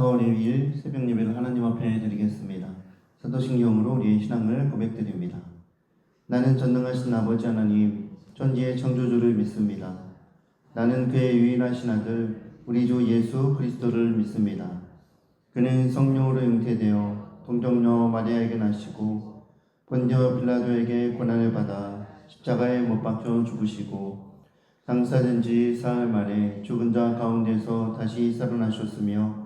4월 2일 새벽 예배를 하나님 앞에 드리겠습니다. 사도신경으로 우리의 신앙을 고백드립니다. 나는 전능하신 아버지 하나님, 천지의 창조주를 믿습니다. 나는 그의 유일하신 아들, 우리 주 예수 그리스도를 믿습니다. 그는 성령으로 잉태되어 동정녀 마리아에게 나시고 본디오 빌라도에게 고난을 받아 십자가에 못 박혀 죽으시고 장사된 지 사흘 만에 죽은 자 가운데서 다시 살아나셨으며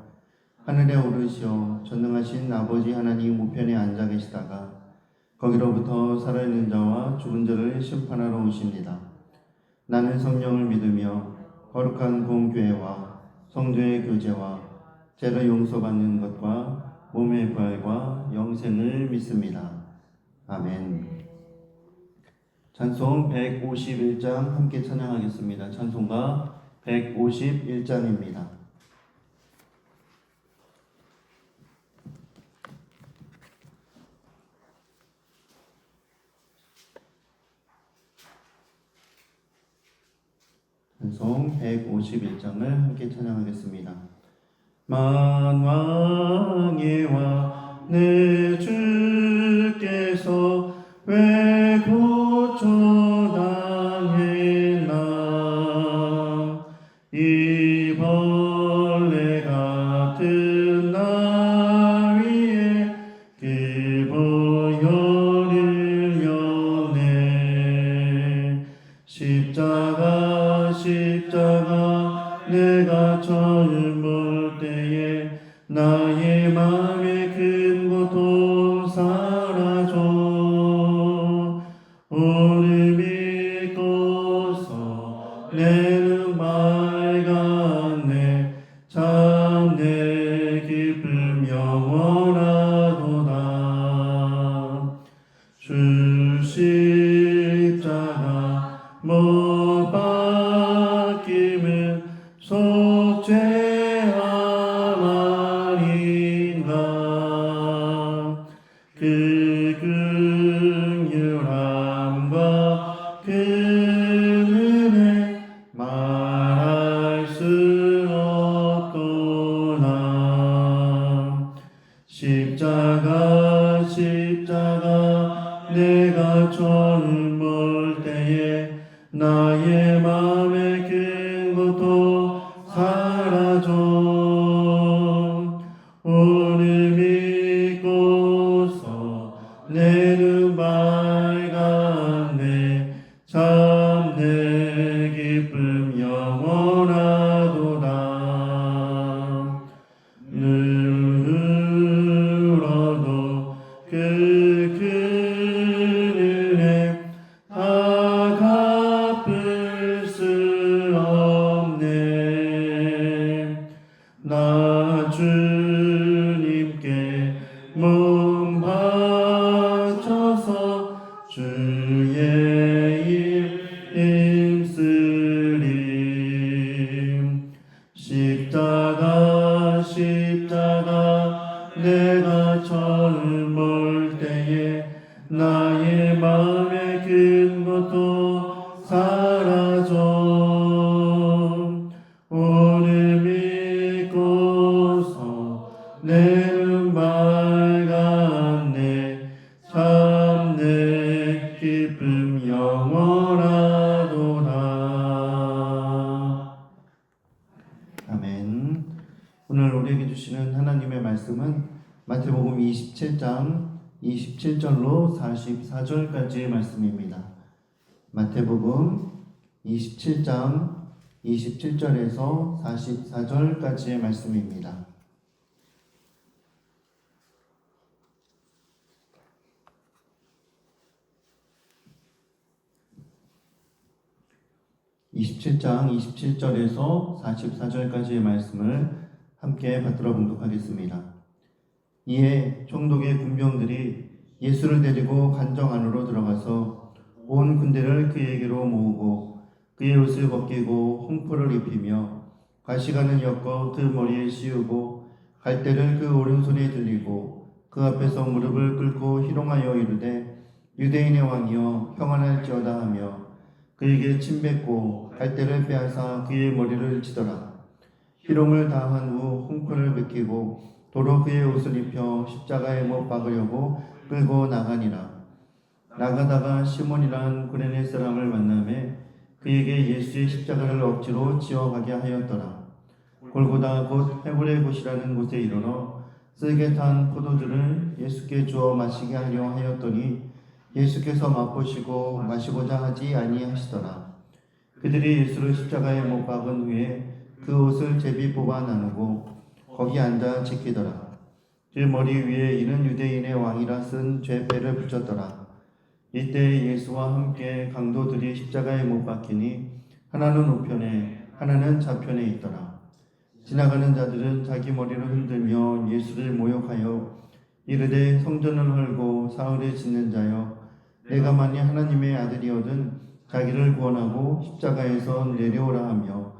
하늘에 오르시어 전능하신 아버지 하나님 우편에 앉아 계시다가 거기로부터 살아있는 자와 죽은 자를 심판하러 오십니다. 나는 성령을 믿으며 거룩한 공교회와 성도의 교제와 죄를 용서받는 것과 몸의 부활과 영생을 믿습니다. 아멘. 찬송 151장 함께 찬양하겠습니다. 찬송가 151장입니다. 찬송 151장을 함께 찬양하겠습니다. 만왕의 왕 내 주께서 왜 고초당했나 이 벌레 같은 날 위에 그 보혈을 연네 십자가 내가 젊을 때에 나의 맘에 큰 고통 사라져 오늘 믿고서 내는 맑았네 참 내 기쁨 영원하도다 주 십자가 못 박힘은 속죄함 아닌가 그 긍휼함과 그 은혜 말할 수 없도다 십자가 내가 젊을 때에 나의 맘에 큰 고통 사라져 오늘 믿고서 내는 맑았네 참 내 기쁨 영원하도다 늘 울어도 그 은혜 다 갚을 수 없네 나 주님께 몸 바쳐서 주의 일 힘쓰리 십자가 내가 젊을 때에 나의 맘에 큰 고통 사라져 오늘 믿고서 내는 맑았네 참 내 기쁨 영원하도다. 아멘. 오늘 우리에게 주시는 하나님의 말씀은 마태복음 27장 27절로 44절까지의 말씀입니다. 마태복음 27장 27절에서 44절까지의 말씀입니다. (27장) 27절에서 44절까지의 말씀을 함께 받들어 봉독하겠습니다. 이에 총독의 군병들이 예수를 데리고 관정 안으로 들어가서 온 군대를 그에게로 모으고 그의 옷을 벗기고 홍포를 입히며 가시관을 엮어 그 머리에 씌우고 갈대를 그 오른손에 들리고 그 앞에서 무릎을 꿇고 희롱하여 이르되 유대인의 왕이여 평안할지어다 하며 그에게 침 뱉고 갈대를 빼앗아 그의 머리를 치더라. 희롱을 당한 후 홍코를 벗기고 도로 그의 옷을 입혀 십자가에 못 박으려고 끌고 나가니라. 나가다가 시몬이란 구레네 사람을 만나매 그에게 예수의 십자가를 억지로 지어가게 하였더라. 골고다 곧 해골의 곳이라는 곳에 이르러 쓸개 탄 포도주를 예수께 주어 마시게 하려 하였더니 예수께서 맛보시고 마시고자 하지 아니하시더라. 그들이 예수를 십자가에 못 박은 후에 그 옷을 제비 뽑아 나누고 거기 앉아 지키더라. 그 머리 위에 이는 유대인의 왕이라 쓴 죄패를 붙였더라. 이때 예수와 함께 강도들이 십자가에 못 박히니 하나는 우편에 하나는 좌편에 있더라. 지나가는 자들은 자기 머리를 흔들며 예수를 모욕하여 이르되 성전을 헐고 사흘에 짓는 자여 내가 만일 하나님의 아들이거든 자기를 구원하고 십자가에서 내려오라 하며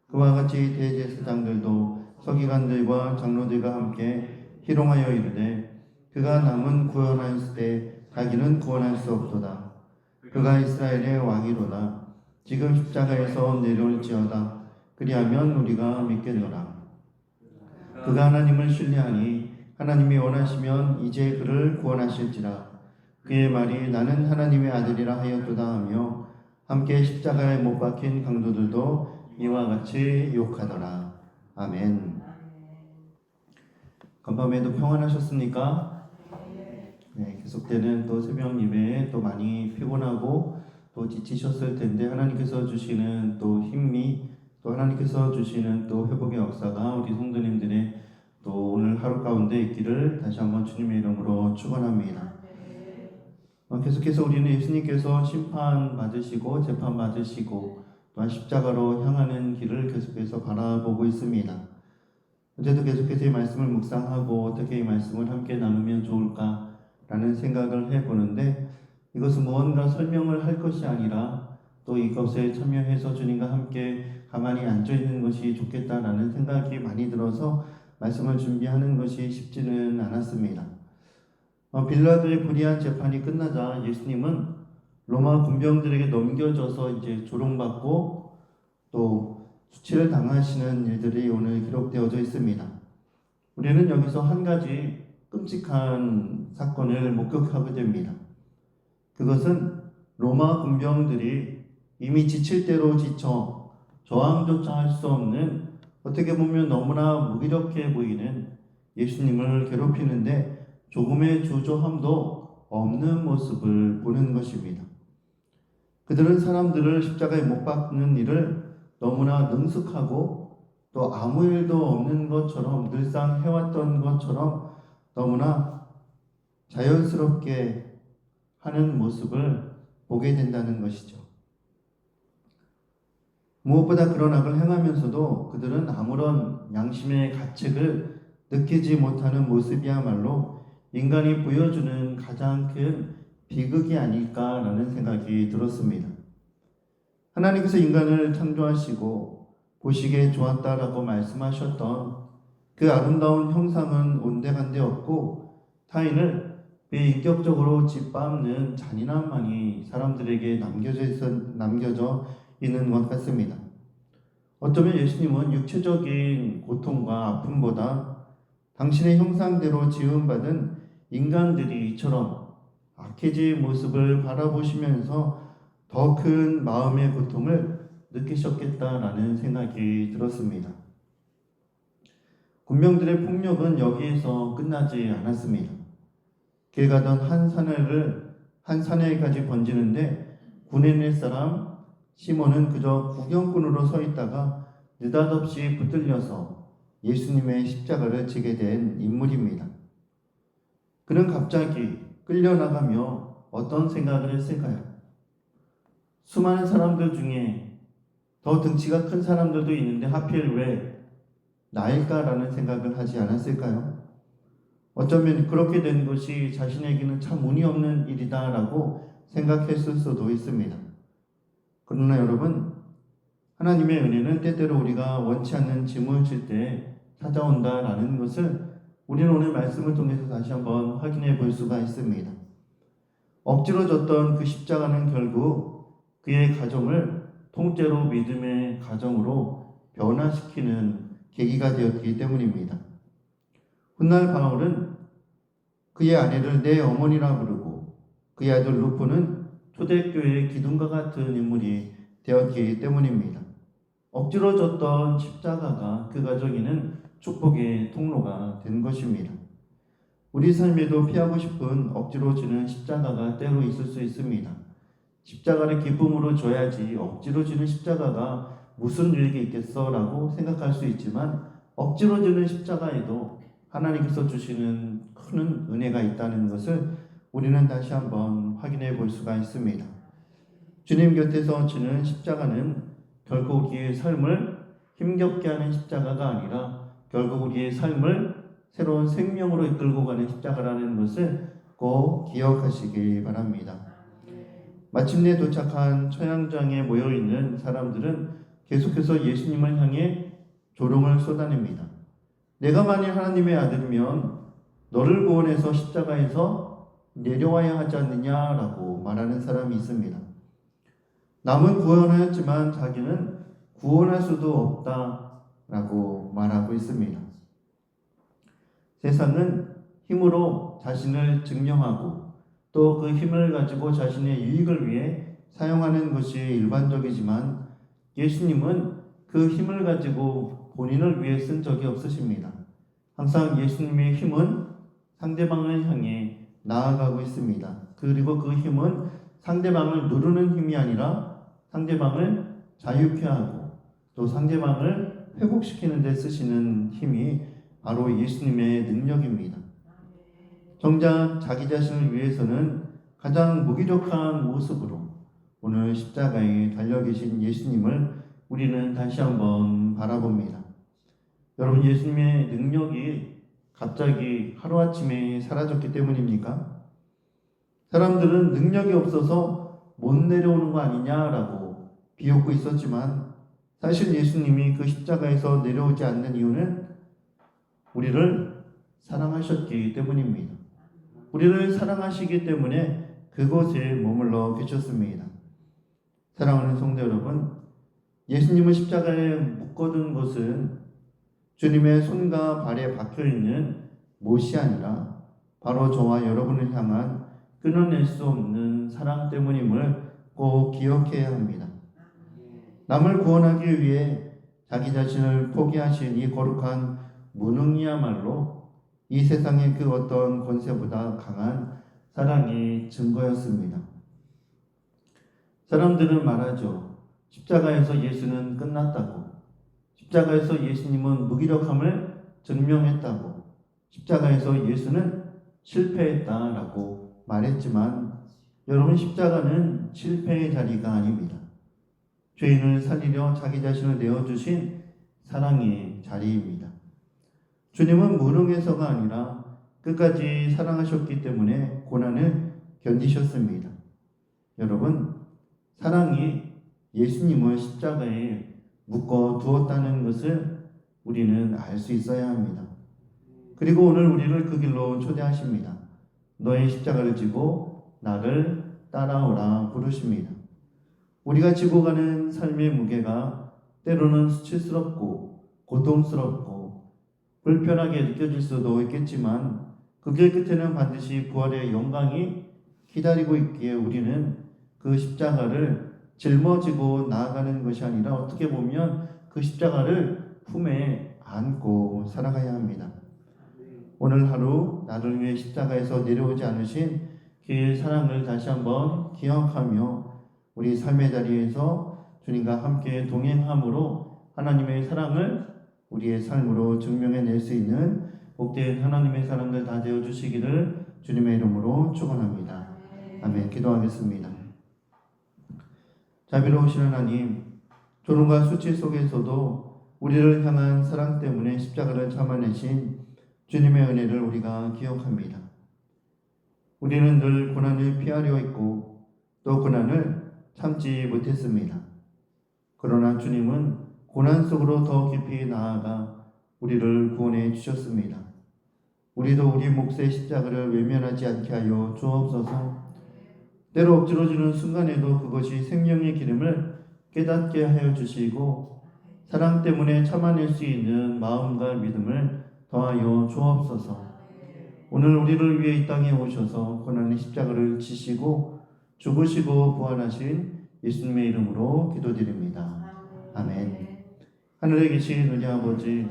그와 같이 대제사장들도 서기관들과 장로들과 함께 희롱하여 이르되 그가 남은 구원하였을 때 자기는 구원할 수 없도다. 그가 이스라엘의 왕이로다. 지금 십자가에서 내려올지어다. 그리하면 우리가 믿겠노라. 그가 하나님을 신뢰하니 하나님이 원하시면 이제 그를 구원하실지라. 그의 말이 나는 하나님의 아들이라 하였도다 하며 함께 십자가에 못 박힌 강도들도 이와 같이 욕하더라. 아멘. 간밤에도 평안하셨습니까? 네, 계속되는 또 새벽 예배에 또 많이 피곤하고 또 지치셨을 텐데 하나님께서 주시는 또 힘이 또 하나님께서 주시는 또 회복의 역사가 우리 성도님들의 또 오늘 하루 가운데 있기를 다시 한번 주님의 이름으로 축원합니다. 계속해서 우리는 예수님께서 심판 받으시고 재판 받으시고 또한 십자가로 향하는 길을 계속해서 바라보고 있습니다. 어제도 계속해서 이 말씀을 묵상하고 어떻게 이 말씀을 함께 나누면 좋을까라는 생각을 해보는데 이것은 무언가 설명을 할 것이 아니라 또 이것에 참여해서 주님과 함께 가만히 앉아있는 것이 좋겠다라는 생각이 많이 들어서 말씀을 준비하는 것이 쉽지는 않았습니다. 빌라도의 불의한 재판이 끝나자 예수님은 로마 군병들에게 넘겨져서 이제 조롱받고 또 수치를 당하시는 일들이 오늘 기록되어져 있습니다. 우리는 여기서 한 가지 끔찍한 사건을 목격하게 됩니다. 그것은 로마 군병들이 이미 지칠 대로 지쳐 저항조차 할 수 없는 어떻게 보면 너무나 무기력해 보이는 예수님을 괴롭히는데 조금의 주저함도 없는 모습을 보는 것입니다. 그들은 사람들을 십자가에 못 박는 일을 너무나 능숙하고 또 아무 일도 없는 것처럼 늘상 해왔던 것처럼 너무나 자연스럽게 하는 모습을 보게 된다는 것이죠. 무엇보다 그런 악을 행하면서도 그들은 아무런 양심의 가책을 느끼지 못하는 모습이야말로 인간이 보여주는 가장 큰 비극이 아닐까라는 생각이 들었습니다. 하나님께서 인간을 창조하시고 보시기에 좋았다라고 말씀하셨던 그 아름다운 형상은 온데간데 없고 타인을 비인격적으로 짓밟는 잔인함만이 사람들에게 남겨져 있는 것 같습니다. 어쩌면 예수님은 육체적인 고통과 아픔보다 당신의 형상대로 지음받은 인간들이 이처럼 악해진 모습을 바라보시면서 더 큰 마음의 고통을 느끼셨겠다라는 생각이 들었습니다. 군병들의 폭력은 여기에서 끝나지 않았습니다. 길 가던 한 사내까지 번지는데 구레네 사람 시몬은 그저 구경꾼으로 서 있다가 느닷없이 붙들려서 예수님의 십자가를 지게 된 인물입니다. 그는 갑자기 끌려나가며 어떤 생각을 했을까요? 수많은 사람들 중에 더 등치가 큰 사람들도 있는데 하필 왜 나일까라는 생각을 하지 않았을까요? 어쩌면 그렇게 된 것이 자신에게는 참 운이 없는 일이다라고 생각했을 수도 있습니다. 그러나 여러분, 하나님의 은혜는 때때로 우리가 원치 않는 짐을 질 때 찾아온다라는 것을 우리는 오늘 말씀을 통해서 다시 한번 확인해 볼 수가 있습니다. 억지로 졌던 그 십자가는 결국 그의 가정을 통째로 믿음의 가정으로 변화시키는 계기가 되었기 때문입니다. 훗날 바울은 그의 아내를 내 어머니라 부르고 그의 아들 루포는 초대교회의 기둥과 같은 인물이 되었기 때문입니다. 억지로 졌던 십자가가 그 가정에는 축복의 통로가 된 것입니다. 우리 삶에도 피하고 싶은 억지로 지는 십자가가 때로 있을 수 있습니다. 십자가를 기쁨으로 져야지 억지로 지는 십자가가 무슨 유익이 있겠어 라고 생각할 수 있지만 억지로 지는 십자가에도 하나님께서 주시는 큰 은혜가 있다는 것을 우리는 다시 한번 확인해 볼 수가 있습니다. 주님 곁에서 지는 십자가는 결국 우리의 삶을 힘겹게 하는 십자가가 아니라 결국 우리의 삶을 새로운 생명으로 이끌고 가는 십자가라는 것을 꼭 기억하시기 바랍니다. 마침내 도착한 처양장에 모여있는 사람들은 계속해서 예수님을 향해 조롱을 쏟아냅니다. 내가 만일 하나님의 아들이면 너를 구원해서 십자가에서 내려와야 하지 않느냐라고 말하는 사람이 있습니다. 남은 구원하였지만 자기는 구원할 수도 없다라고 말하고 있습니다. 세상은 힘으로 자신을 증명하고 또 그 힘을 가지고 자신의 유익을 위해 사용하는 것이 일반적이지만 예수님은 그 힘을 가지고 본인을 위해 쓴 적이 없으십니다. 항상 예수님의 힘은 상대방을 향해 나아가고 있습니다. 그리고 그 힘은 상대방을 누르는 힘이 아니라 상대방을 자유케 하고 또 상대방을 회복시키는 데 쓰시는 힘이 바로 예수님의 능력입니다. 정작 자기 자신을 위해서는 가장 무기력한 모습으로 오늘 십자가에 달려 계신 예수님을 우리는 다시 한번 바라봅니다. 여러분, 예수님의 능력이 갑자기 하루아침에 사라졌기 때문입니까? 사람들은 능력이 없어서 못 내려오는 거 아니냐라고 비웃고 있었지만 사실 예수님이 그 십자가에서 내려오지 않는 이유는 우리를 사랑하셨기 때문입니다. 우리를 사랑하시기 때문에 그곳에 머물러 계셨습니다. 사랑하는 성도 여러분, 예수님을 십자가에 묶어둔 것은 주님의 손과 발에 박혀있는 못이 아니라 바로 저와 여러분을 향한 끊어낼 수 없는 사랑 때문임을 꼭 기억해야 합니다. 남을 구원하기 위해 자기 자신을 포기하신 이 거룩한 무능이야말로 이 세상의 그 어떤 권세보다 강한 사랑의 증거였습니다. 사람들은 말하죠. 십자가에서 예수는 끝났다고. 십자가에서 예수님은 무기력함을 증명했다고. 십자가에서 예수는 실패했다라고 말했지만 여러분, 십자가는 실패의 자리가 아닙니다. 죄인을 살리려 자기 자신을 내어주신 사랑의 자리입니다. 주님은 무능해서가 아니라 끝까지 사랑하셨기 때문에 고난을 견디셨습니다. 여러분, 사랑이 예수님을 십자가에 묶어 두었다는 것을 우리는 알 수 있어야 합니다. 그리고 오늘 우리를 그 길로 초대하십니다. 너의 십자가를 지고 나를 따라오라 부르십니다. 우리가 지고 가는 삶의 무게가 때로는 수치스럽고 고통스럽고 불편하게 느껴질 수도 있겠지만 그 길 끝에는 반드시 부활의 영광이 기다리고 있기에 우리는 그 십자가를 짊어지고 나아가는 것이 아니라 어떻게 보면 그 십자가를 품에 안고 살아가야 합니다. 오늘 하루 나를 위해 십자가에서 내려오지 않으신 그 사랑을 다시 한번 기억하며 우리 삶의 자리에서 주님과 함께 동행함으로 하나님의 사랑을 우리의 삶으로 증명해낼 수 있는 복된 하나님의 사람들 다 되어주시기를 주님의 이름으로 축원합니다. 아멘. 기도하겠습니다. 자비로우신 하나님, 조롱과 수치 속에서도 우리를 향한 사랑 때문에 십자가를 참아내신 주님의 은혜를 우리가 기억합니다. 우리는 늘 고난을 피하려 했고 또 고난을 참지 못했습니다. 그러나 주님은 고난 속으로 더 깊이 나아가 우리를 구원해 주셨습니다. 우리도 우리 몫의 십자가를 외면하지 않게 하여 주옵소서. 때로 억지로 주는 순간에도 그것이 생명의 기름을 깨닫게 하여 주시고 사랑 때문에 참아낼 수 있는 마음과 믿음을 더하여 주옵소서. 오늘 우리를 위해 이 땅에 오셔서 고난의 십자가를 지시고 죽으시고 부활하신 예수님의 이름으로 기도드립니다. 아멘. 하늘에 계신 우리 아버지,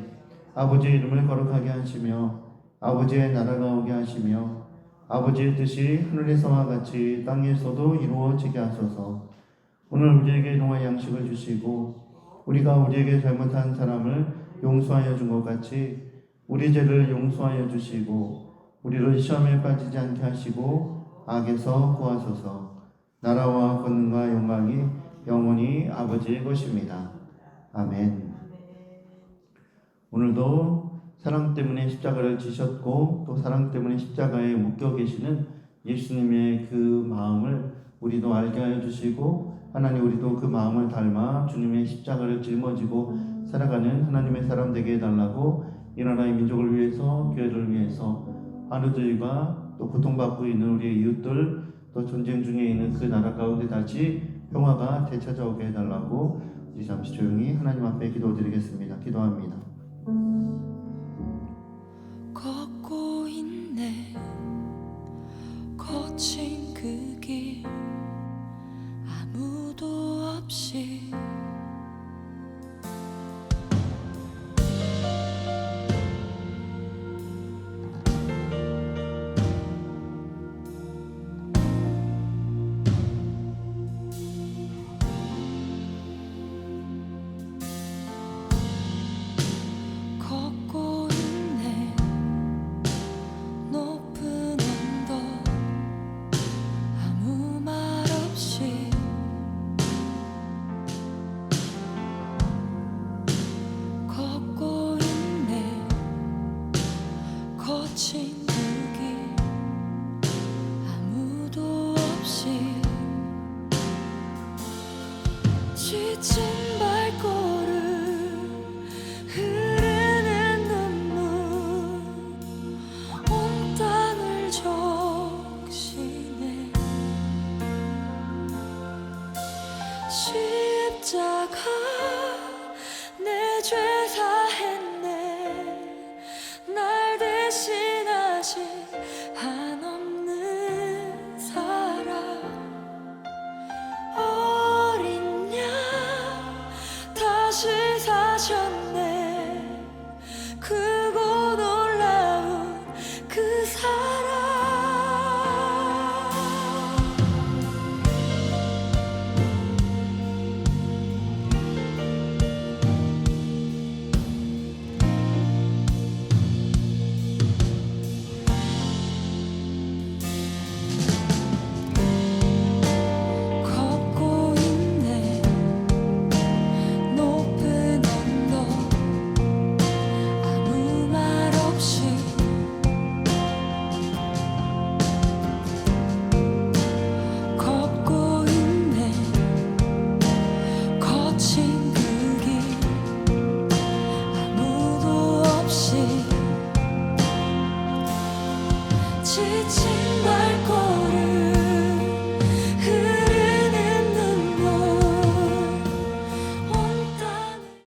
아버지의 이름을 거룩하게 하시며 아버지의 나라가 오게 하시며 아버지의 뜻이 하늘에서와 같이 땅에서도 이루어지게 하소서. 오늘 우리에게 일용할 양식을 주시고 우리가 우리에게 잘못한 사람을 용서하여 준 것 같이 우리 죄를 용서하여 주시고 우리를 시험에 빠지지 않게 하시고 악에서 구하소서. 나라와 권능과 영광이 영원히 아버지의 것입니다. 아멘. 오늘도 사랑 때문에 십자가를 지셨고 또 사랑 때문에 십자가에 묶여 계시는 예수님의 그 마음을 우리도 알게 하여 주시고 하나님 우리도 그 마음을 닮아 주님의 십자가를 짊어지고 살아가는 하나님의 사람 되게 해달라고 이 나라의 민족을 위해서 교회를 위해서 하루들과 또 고통받고 있는 우리의 이웃들 또 전쟁 중에 있는 그 나라 가운데 다시 평화가 되찾아오게 해달라고 우리 잠시 조용히 하나님 앞에 기도드리겠습니다. 기도합니다. 걷고 있네 거친 그 길 아무도 없이 걷고 있네 높은 언덕 아무 말 없이 걷고 있네 거친 그 길 아무도 없이 지친 발걸음 흐르는 눈물 온 땅을 적시네 십자가 내 죄 사했네 날 대신하신 한없는 사랑 어린 양 다시 사셨네 크고 놀라운 그 사랑 걷고 있네 높은 언덕 아무 말 없이 걷고 있네 거친 그 길 아무도 없이 지친 발